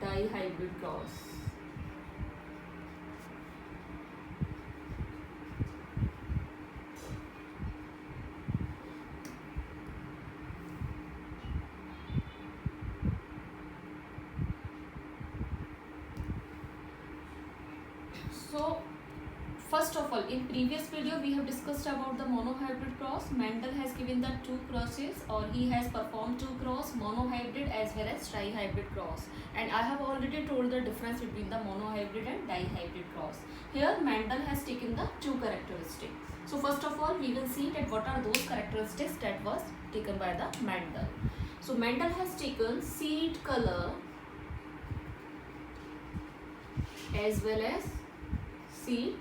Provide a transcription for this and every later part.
Dihybrid cross. So first of all, in previous video we have discussed about the monohybrid cross. Mendel has given the two crosses, or he has performed two cross, monohybrid as well as trihybrid cross, and I have already told the difference between the monohybrid and dihybrid cross. Here Mendel has taken the two characteristics. So first of all we will see that what are those characteristics that was taken by the Mendel. So Mendel has taken seed color as well as seed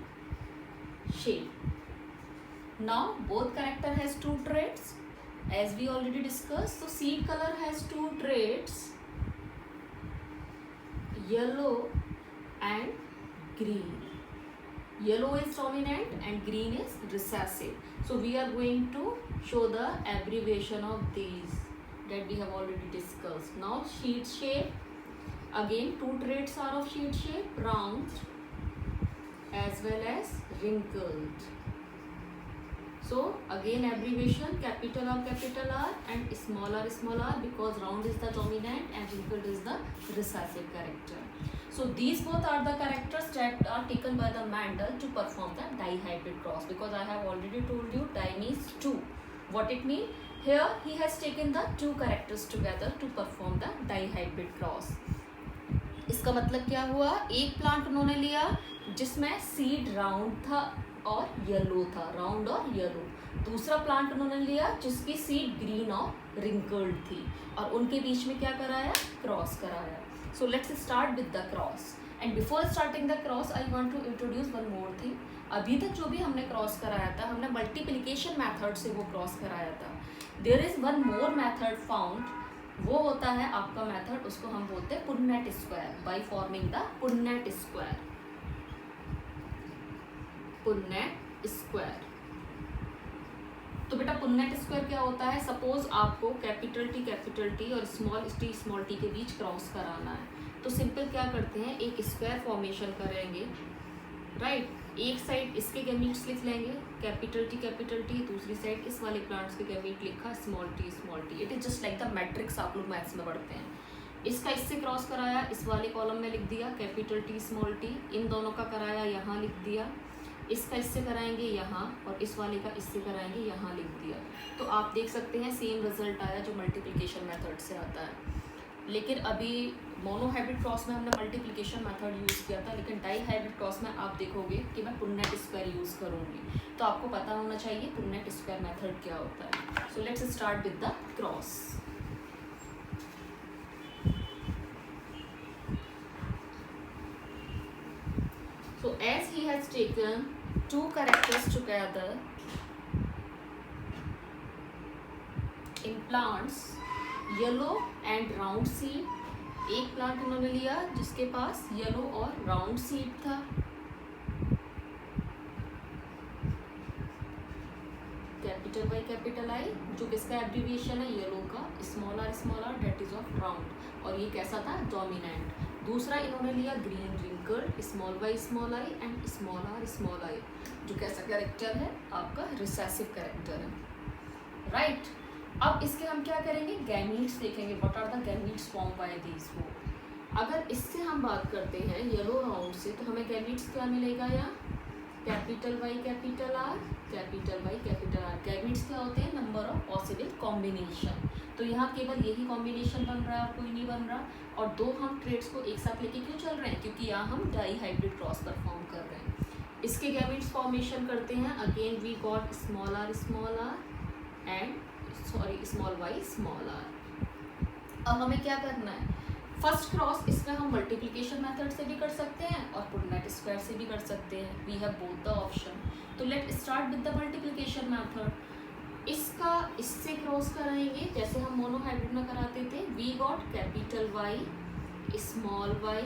shape. Now both character has two traits as we already discussed. So seed color has two traits, yellow and green. Yellow is dominant and green is recessive. So we are going to show the abbreviation of these that we have already discussed. Now seed shape, again two traits are of seed shape, round as well as wrinkled. So again abbreviation, capital R and small r because round is the dominant and wrinkled is the recessive character. So these both are the characters that are taken by the Mendel to perform the dihybrid cross, because I have already told you di means two. What it means? Here he has taken the two characters together to perform the dihybrid cross. इसका मतलब क्या हुआ? एक plant उन्होंने लिया जिसमें seed round था और येलो था, राउंड और येलो. दूसरा प्लांट उन्होंने लिया जिसकी सीड ग्रीन और रिंकल्ड थी, और उनके बीच में क्या कराया? क्रॉस कराया. So let's start with the cross. And before starting the cross I want to introduce one more thing. अभी तक जो भी हमने क्रॉस कराया था, हमने मल्टीप्लिकेशन मेथड से वो क्रॉस कराया था. There is one more method found, वो होता है आपका मेथड, उसको हम बोलते हैं Punnett square, by forming the Punnett square. Punnett square. तो बेटा पुन्नेट स्क्वायर क्या होता है? सपोज आपको कैपिटल टी और स्मॉल टी के बीच क्रॉस कराना है, तो सिंपल क्या करते हैं, एक स्क्वायर फॉर्मेशन करेंगे, राइट. एक साइड इसके गैमीट्स लिख लेंगे कैपिटल टी, दूसरी साइड इस वाले प्लांट्स के गैमीट लिखा small T. It is just like the matrix, आप लोग मैथ्स में पढ़ते हैं. इसका इससे क्रॉस कराया, इस वाले कॉलम में लिख दिया कैपिटल टी स्मॉल टी. इन दोनों का कराया, यहाँ लिख दिया. इसका इससे कराएंगे यहाँ, और इस वाले का इससे कराएंगे, यहाँ लिख दिया. तो आप देख सकते हैं सेम रिजल्ट आया जो मल्टीप्लिकेशन मेथड से आता है. लेकिन अभी मोनोहाइब्रिड क्रॉस में हमने मल्टीप्लिकेशन मेथड यूज़ किया था, लेकिन डाईहाइब्रिड क्रॉस में आप देखोगे कि मैं पुन्नेट स्क्वायर यूज़ करूँगी. तो आपको पता होना चाहिए पुन्नेट स्क्वायर मेथड क्या होता है. सो let's start with the cross. So as he has taken two characters together in plants, yellow and round seed, एक प्लांट उन्होंने लिया जिसके पास येलो और राउंड सीड था. कैपिटल आई जो किसका एब्रीविएशन है? येलो का. Small R that is of round, और ये कैसा था? डोमिनेंट. दूसरा इन्होंने लिया green wrinkled, small I and small I, जो कैसा कैरेक्टर है? आपका रिसेसिव कैरेक्टर है, राइट. अब इसके हम क्या करेंगे? गैमीट्स देखेंगे. What are the gametes form by these four. अगर इससे हम बात करते हैं येलो राउंड से, तो हमें गैमीट्स क्या मिलेगा? यहाँ capital Y capital R. Gametes क्या होते हैं? Number of possible combination. तो यहाँ केवल यही कॉम्बिनेशन बन रहा है और कोई नहीं बन रहा. और दो हम ट्रेड्स को एक साथ लेके क्यों चल रहे हैं? क्योंकि यहाँ हम डाईहाइब्रिड क्रॉस परफॉर्म कर रहे हैं. इसके गैमीट्स फॉर्मेशन करते हैं. Again we got small R and small Y small R. अब हमें क्या करना है? फर्स्ट क्रॉस इसमें हम मल्टीप्लिकेशन मेथड से भी कर सकते हैं और पुन्नेट स्क्वायर से भी कर सकते हैं. We have both the option. तो let start with the multiplication method. इसका इससे क्रॉस कराएंगे जैसे हम मोनोहाइब्रिड में कराते थे. We got capital Y small Y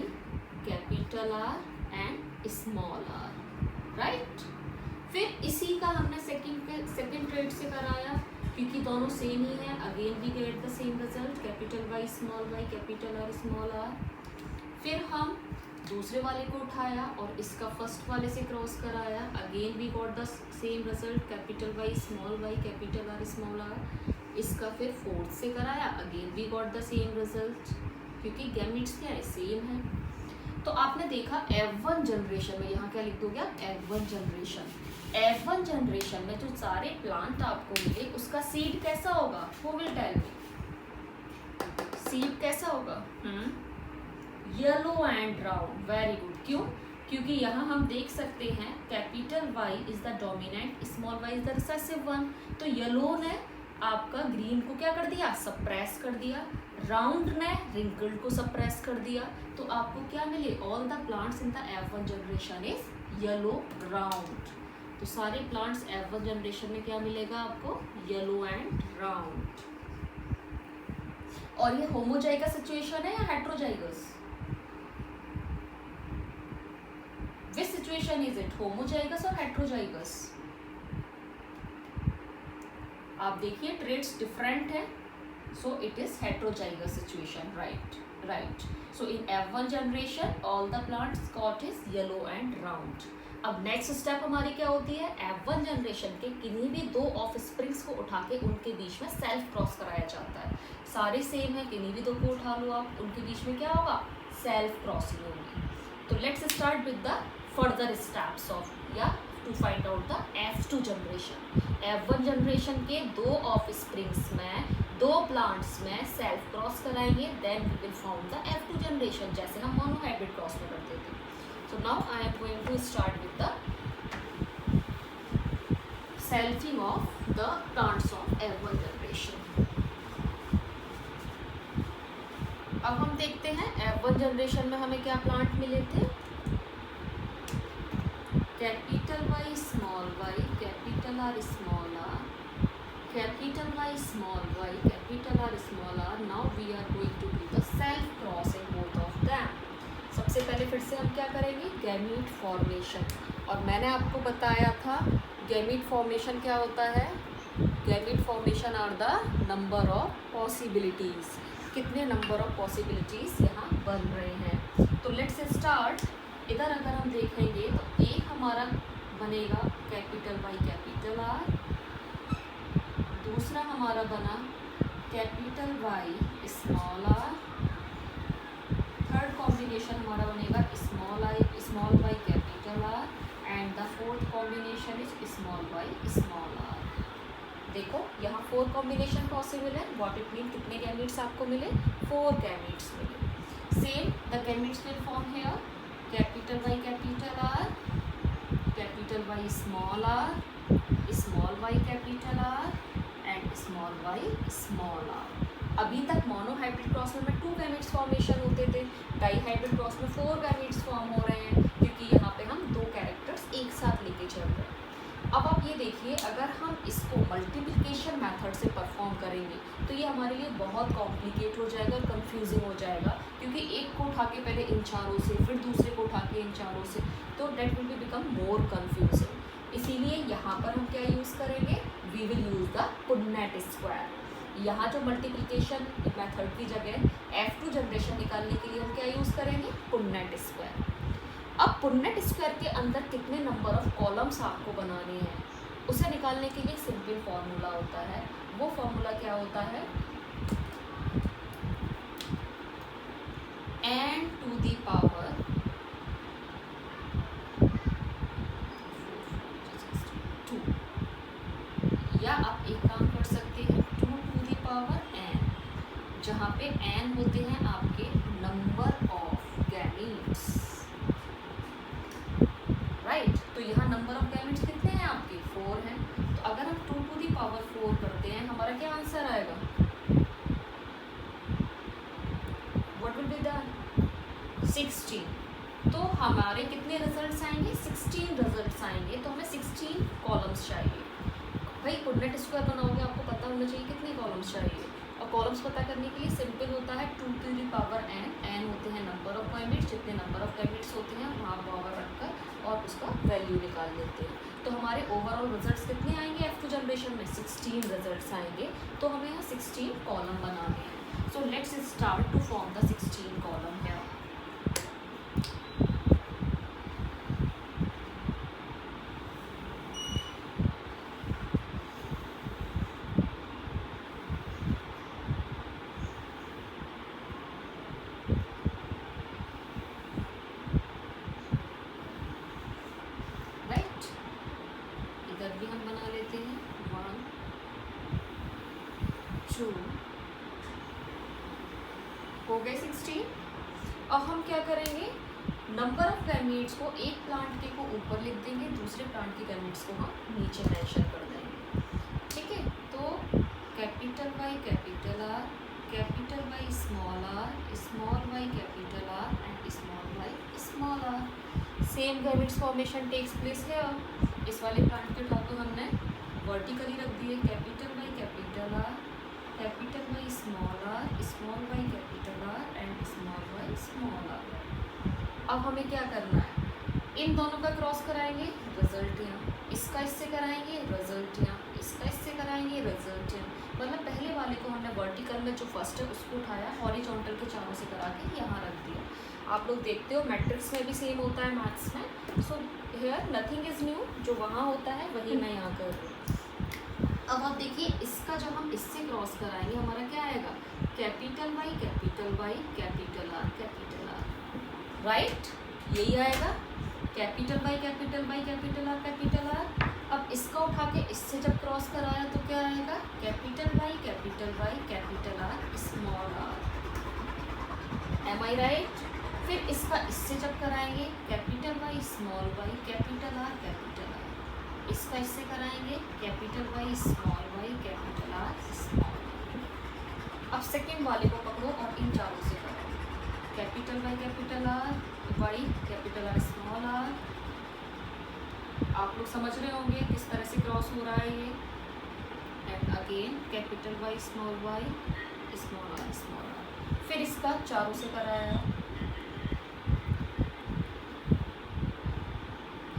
capital R and small R, right. फिर इसी का हमने सेकंड ट्रेड से कराया क्योंकि दोनों सेम ही है. Again we get the same result, capital Y capital R small R. फिर हम दूसरे वाले को उठाया और इसका फर्स्ट वाले से क्रॉस कराया, again we got the same result, capital Y small Y capital R small R. इसका फिर फोर्थ से कराया, again we got the same result, क्योंकि गैमेट्स क्या है, सेम है। तो आपने देखा F1 जनरेशन में, यहाँ क्या लिख दोगे आप, F1 जनरेशन। F1 जनरेशन में जो सारे प्लांट आपको मिले उसका सीड कैसा होगा, who will tell me, seed कैसा होगा, yellow and round, very good. क्यों, क्योंकि यहाँ हम देख सकते हैं capital Y is the dominant, small Y is the recessive one. तो येलो ने आपका ग्रीन को क्या कर दिया, सप्रेस कर दिया, राउंड ने रिंकल्ड को सप्रेस कर दिया। तो आपको क्या मिले, all the plants in the F1 generation is yellow round. तो सारे प्लांट्स F1 जनरेशन में क्या मिलेगा आपको, येलो एंड राउंड। और ये होमोजाइगस सिचुएशन है या heterozygous, which situation is it, homozygous और हेट्रोजाइगस। आप देखिए ट्रेड्स डिफरेंट है, so it is heterozygous situation, right. So in F1 generation all the plants got is yellow and round. अब next step हमारी क्या होती है, F1 जनरेशन के किन्हीं भी दो ऑफ स्प्रिंग्स को उठा के उनके बीच में सेल्फ क्रॉस कराया जाता है। सारे सेम है, किन्हीं भी दो को उठा लो आप, उनके बीच में क्या होगा, सेल्फ क्रॉसिंग होगी। तो let's start with the further steps of, या to find out the F2 generation. F1 generation के दो ऑफ स्प्रिंग्स में, दो प्लांट्स में सेल्फ क्रॉस कराएंगे, then we will found the F2 generation, जैसे हम मोनोहाइब्रिड क्रॉस में करते थे। So now I am going to start with the selfing of the plants of F1 generation. अब हम देखते हैं F1 जनरेशन में हमें क्या प्लांट मिले थे, capital Y small Y capital R small R, capital Y small Y capital R small R. Now we are going to do the self cross in both of them. सबसे पहले फिर से हम क्या करेंगे, गैमीट फॉर्मेशन। और मैंने आपको बताया था गैमीट फॉर्मेशन क्या होता है, gamete formation are the number of possibilities, कितने नंबर ऑफ पॉसिबिलिटीज़ यहाँ बन रहे हैं। तो लेट्स स्टार्ट। इधर अगर हम देखेंगे तो एक हमारा बनेगा कैपिटल वाई कैपिटल आर, दूसरा हमारा बना capital Y small R, third combination हमारा बनेगा small Y capital R, and the fourth combination is small Y small R. देखो यहाँ 4 कॉम्बिनेशन पॉसिबल है। व्हाट इट मीन, कितने गैमेट्स आपको मिले, 4 गैमेट्स मिले। Same the gametes will form here, capital Y capital R, capital Y small R, small Y capital R and small Y small R. अभी तक monohybrid cross में 2 gametes formation होते थे, dihybrid cross में 4 gametes form हो रहे हैं, क्योंकि यहाँ पे हम 2 कैरेक्टर्स एक साथ लेके चल रहे हैं। अब आप ये देखिए, अगर हम इसको मल्टीप्लिकेशन मेथड से परफॉर्म करेंगे तो ये हमारे लिए बहुत कॉम्प्लिकेट हो जाएगा और कंफ्यूजिंग हो जाएगा, क्योंकि एक को उठा के पहले इन चारों से, फिर दूसरे को उठा के इन चारों से, तो that will be become more confusing. इसीलिए यहाँ पर हम क्या यूज़ करेंगे, we will use the Punnett square. यहाँ जो मल्टीप्लिकेशन मेथड की जगह F2 जनरेशन निकालने के लिए हम क्या यूज़ करेंगे, पुन्नेट स्क्वायर। अब पुन्नेट स्क्वायर के अंदर कितने नंबर ऑफ कॉलम्स आपको बनाने हैं, उसे निकालने के लिए सिंपल फॉर्मूला होता है। वो फॉर्मूला क्या होता है, n टू द पावर 2, या आप एक काम कर सकते हैं 2 टू द पावर n, जहाँ पे n होते हैं आपके नंबर ऑफ गैमेट्स, राइट। तो यहाँ नंबर ऑफ गैमेट्स कितने हैं आपके, 4 हैं। तो अगर हम 2 टू द पावर 4 करते हैं, हमारा क्या आंसर आएगा, व्हाट विल बी डन, 16। तो हमारे कितने रिजल्ट्स आएंगे, 16 रिजल्ट्स आएंगे। तो हमें 16 कॉलम्स चाहिए। भाई पुन्नेट स्क्वायर बनाओगे, आपको पता होना चाहिए कितने कॉलम्स चाहिए, और कॉलम्स पता करने के लिए सिंपल होता है 2 टू द पावर n होते हैं नंबर ऑफ गैमेट्स, जितने नंबर ऑफ गैमेट्स होते हैं वहाँ पावर रखकर और उसका वैल्यू निकाल लेते हैं। तो हमारे ओवरऑल रिजल्ट्स कितने आएंगे F2 जनरेशन में, 16 रिजल्ट्स आएंगे। तो हमें यहाँ 16 कॉलम बनाने हैं। So let's start to form the 16 column है। अब हम क्या करेंगे, नंबर ऑफ गैमीट्स को एक प्लांट के को ऊपर लिख देंगे, दूसरे प्लांट के गैमीट्स को हम नीचे मेंशन कर देंगे। ठीक है, तो capital Y capital R, capital Y small Y capital R and small Y small R. Same gametes formation takes place है। इस वाले प्लांट के टॉप को हमने वर्टिकली रख दिए, capital Y capital R, capital Y small Y capital R and small Y small R. अब हमें क्या करना है, इन दोनों का क्रॉस कराएंगे, रिजल्ट यहाँ, इसका इससे कराएंगे, रिजल्ट यहाँ, इसका इससे कराएंगे, रिजल्ट यहाँ। मतलब पहले वाले को हमने वर्टिकल में जो फर्स्ट है उसको उठाया, हॉरिजॉन्टल के चारों से करा के यहाँ रख दिया। आप लोग देखते हो मैट्रिक्स में भी सेम होता है मैथ्स में। So here nothing is new, जो वहाँ होता है वही मैं यहाँ कर रही हूँ। अब आप देखिए, इसका जब हम इससे क्रॉस कराएंगे हमारा क्या आएगा, capital Y capital R capital R, right, यही आएगा, capital Y capital R capital R. अब इसका उठा के इससे जब क्रॉस कराया तो क्या आएगा, capital Y capital R small R, am I right. फिर इसका इससे जब कराएंगे, capital Y small Y capital R, इसका इससे कराएंगे, capital Y small Y capital R small. अब सेकेंड वाले को पकड़ो और इन चारों से करो, capital Y capital R small R. आप लोग समझ रहे होंगे किस तरह से क्रॉस हो रहा है ये। And again capital Y small R. फिर इसका चारों से कराया,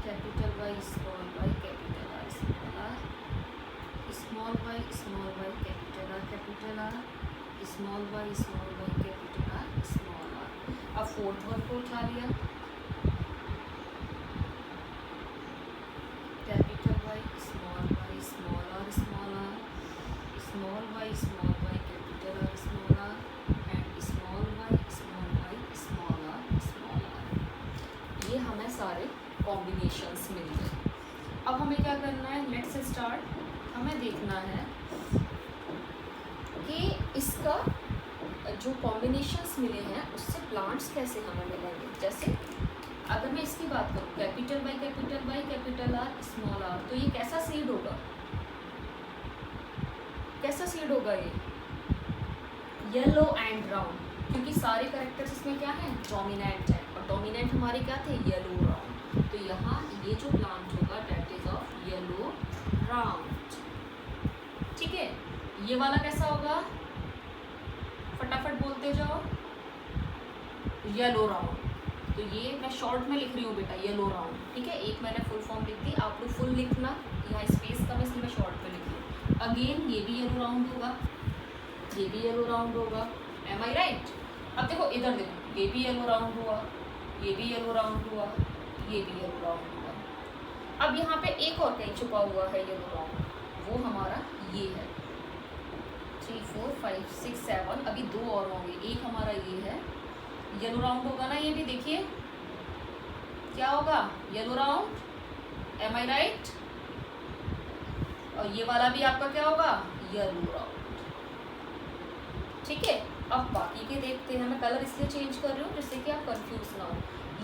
capital Y capital R small R, small Y capital R, small Y capital R small R. अब फोर्थ वन को उठा लिया, capital Y small R small Y capital R small R and small Y small R. ये हमें सारे combinations मिल गए। अब हमें क्या करना है, लेट्स स्टार्ट। हमें देखना है कि इसका जो कॉम्बिनेशंस मिले हैं उससे प्लांट्स कैसे हमें मिलेंगे। जैसे अगर मैं इसकी बात करूँ, capital Y capital R small R, तो ये कैसा सीड होगा, कैसा सीड होगा ये, येलो एंड ब्राउन, क्योंकि सारे कैरेक्टर्स इसमें क्या हैं, डोमिनेंट है, और डोमिनेंट हमारे क्या थे, येलो राउंड। तो यहाँ ये जो प्लांट होगा that is of yellow round. ठीक है, ये वाला कैसा होगा, फटाफट बोलते जाओ, येलो राउंड। तो ये मैं शॉर्ट में लिख रही हूँ बेटा, येलो राउंड। ठीक है, एक मैंने फुल फॉर्म लिख दी, आप लोग फुल लिखना, यहाँ स्पेस कम इसलिए मैं शॉर्ट में लिख रही हूँ। अगेन ये भी येलो राउंड होगा, ये भी येलो राउंड होगा, एम आई राइट। अब देखो इधर देखो, ये भी येलो राउंड हुआ, ये भी येलो राउंड हुआ, ये भी येलो राउंड हुआ। अब यहाँ पे एक और कहीं छुपा हुआ है येलो राउंड, वो हमारा ये है, 3 4 5 6 7, अभी 2 और होंगे, एक हमारा ये है, येलो राउंड होगा ना, ये भी देखिए क्या होगा, yellow round, am I right. और ये वाला भी आपका क्या होगा, येलो राउंड। ठीक है, अब बाकी के देखते हैं। मैं कलर इसलिए चेंज कर रही हूँ जिससे कि आप कंफ्यूज ना हो।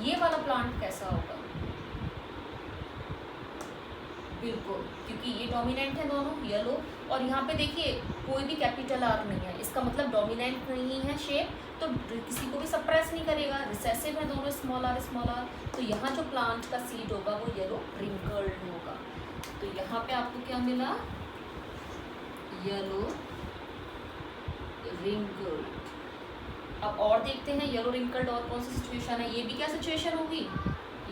ये वाला प्लांट कैसा होगा, बिल्कुल, क्योंकि ये डोमिनेंट है दोनों, येलो, और यहाँ पे देखिए कोई भी कैपिटल आर नहीं है, इसका मतलब डोमिनेंट नहीं है शेप, तो किसी को भी सप्रेस नहीं करेगा, रिसेसिव है दोनों, स्मॉल आर। तो यहाँ जो प्लांट का सीड होगा वो येलो रिंकल्ड होगा। तो यहाँ पे आपको क्या मिला, येलो रिंकल्ड। अब और देखते हैं येलो रिंकल्ड और कौन सी सिचुएशन है। ये भी क्या सिचुएशन होगी,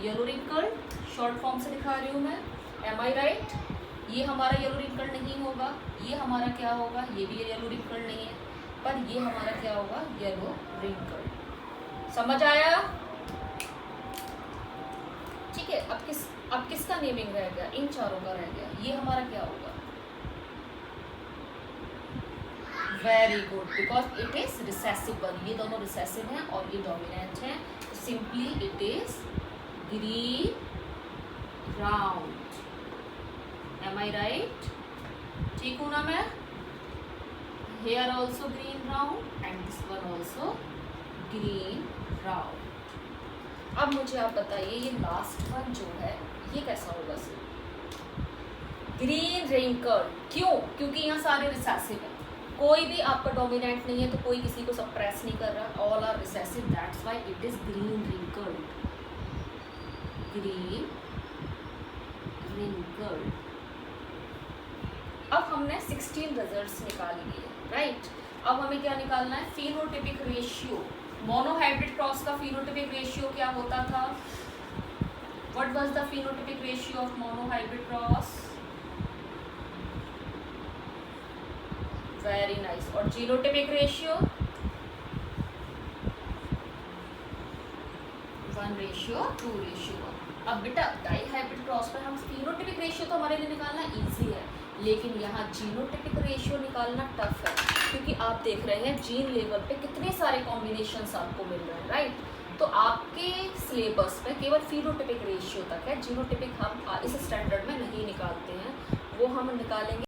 येलो रिंकल्ड, शॉर्ट फॉर्म से दिखा रही हूँ मैं, एम आई राइट। ये हमारा येलो रिंकल्ड नहीं होगा, ये हमारा क्या होगा, ये भी येलो रिंकल्ड नहीं है, पर ये हमारा क्या होगा, येलो रिंकल्ड। समझ आया? ठीक है, अब किसका नेमिंग रह गया, इन चारों का रह गया। ये हमारा क्या होगा, very good, because it is recessible. ये दोनों रिसेसिव हैं और ये डोमिनेंट हैं, simply it is green round. Am I right? ठीक हूँ ना मैं? Here also green round and this one also green round. अब मुझे आप बताइए ये लास्ट वन जो है ये कैसा होगा सर? ग्रीन रिंकल, क्यों? क्योंकि यहाँ सारे रिसेसिव है, कोई भी आपका डोमिनेंट नहीं है, तो कोई किसी को सप्रेस नहीं कर रहा, all are recessive, that's why it is green wrinkled. Green wrinkled. अब हमने 16 रिजल्ट्स निकाल लिए, राइट? अब हमें क्या निकालना है? Phenotypic ratio. मोनोहाइब्रिड क्रॉस का फिनोटिपिक रेशियो क्या होता था? What was the phenotypic ratio of monohybrid cross? Very nice. और जीनोटिपिक रेशियो 1:2:1। अब बेटा डाई हाइब्रिड क्रॉस पर हम फिनोटिपिक रेशियो तो हमारे लिए निकालना इजी है, लेकिन यहाँ जीनोटिपिक रेशियो निकालना टफ है, क्योंकि आप देख रहे हैं जीन लेवल पे कितने सारे कॉम्बिनेशंस आपको मिल रहे हैं, राइट? तो आपके सिलेबस में केवल फिनोटिपिक रेशियो तक है, जीनोटिपिक हम इस स्टैंडर्ड में नहीं निकालते हैं, वो हम निकालेंगे